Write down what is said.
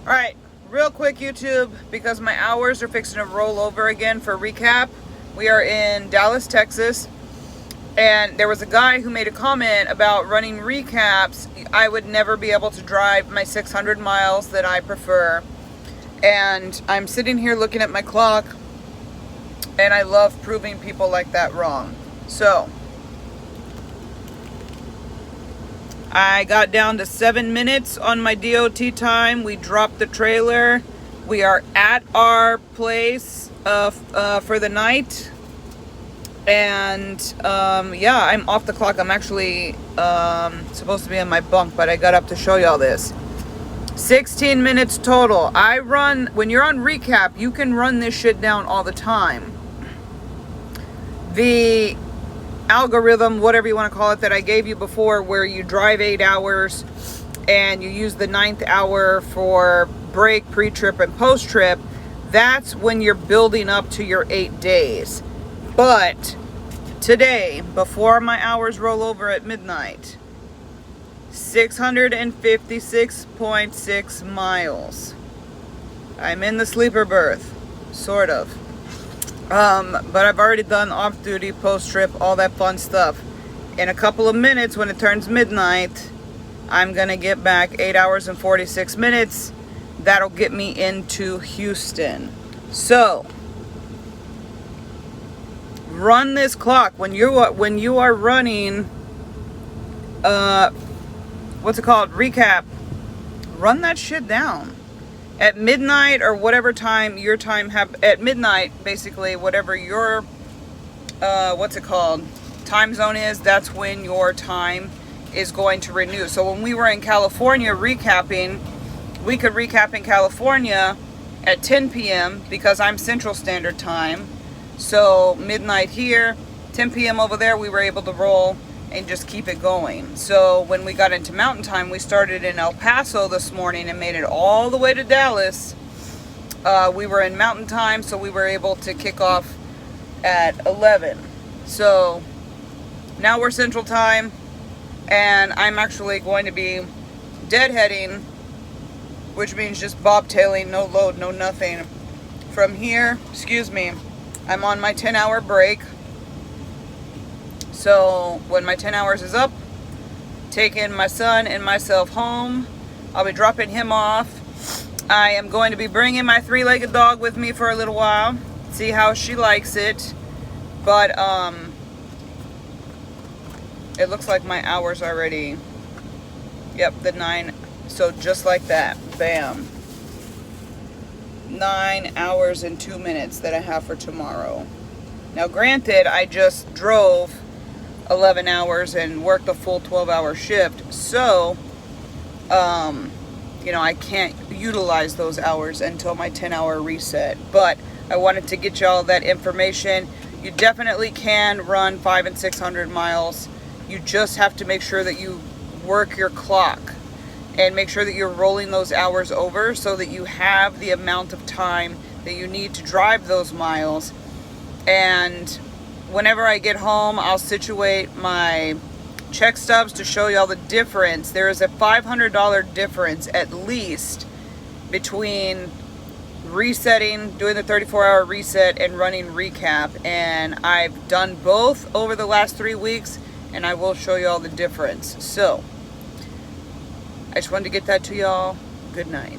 Alright, real quick YouTube, because my hours are fixing to roll over again for recap. We are in Dallas, Texas, and there was a guy who made a comment about running recaps. I would never be able to drive my 600 miles that I prefer. And I'm sitting here looking at my clock, and I love proving people like that wrong. So, I got down to 7 minutes on my DOT time. We dropped the trailer. We are at our place for the night. And yeah, I'm off the clock. I'm actually supposed to be in my bunk, but I got up to show y'all this. 16 minutes total. When you're on recap, you can run this shit down all the time. The algorithm, whatever you want to call it, that I gave you before, where you drive 8 hours and you use the 9th hour for break, pre-trip, and post-trip, that's when you're building up to your 8 days. But today, before my hours roll over at midnight, 656.6 miles. I'm in the sleeper berth, sort of. But I've already done off-duty, post-trip, all that fun stuff. In a couple of minutes, when it turns midnight, I'm gonna get back 8 hours and 46 minutes. That'll get me into Houston. So, run this clock. When you are running, what's it called? Recap. Run that shit down. At midnight, or whatever time your time at midnight, basically, whatever your time zone is, that's when your time is going to renew. So when we were in California recapping, we could recap in California at 10 p.m. because I'm Central Standard Time. So midnight here, 10 p.m. over there, we were able to roll and just keep it going. So when we got into Mountain Time, we started in El Paso this morning and made it all the way to Dallas. We were in Mountain Time, so we were able to kick off at 11. So now we're Central Time, and I'm actually going to be deadheading, which means just bobtailing, no load, no nothing. From here, I'm on my 10-hour break. So when my 10 hours is up, taking my son and myself home, I'll be dropping him off. I am going to be bringing my 3-legged dog with me for a little while, see how she likes it. But it looks like my hours already, yep, the 9, so just like that, bam. 9 hours and 2 minutes that I have for tomorrow. Now granted, I just drove 11 hours and worked a full 12-hour shift, so I can't utilize those hours until my 10-hour reset. But I wanted to get y'all that information. You definitely can run 500 and 600 miles. You just have to make sure that you work your clock and make sure that you're rolling those hours over so that you have the amount of time that you need to drive those miles. And whenever I get home, I'll situate my check stubs to show y'all the difference. There is a $500 difference at least between resetting, doing the 34-hour reset, and running recap. And I've done both over the last 3 weeks, and I will show y'all the difference. So, I just wanted to get that to y'all. Good night.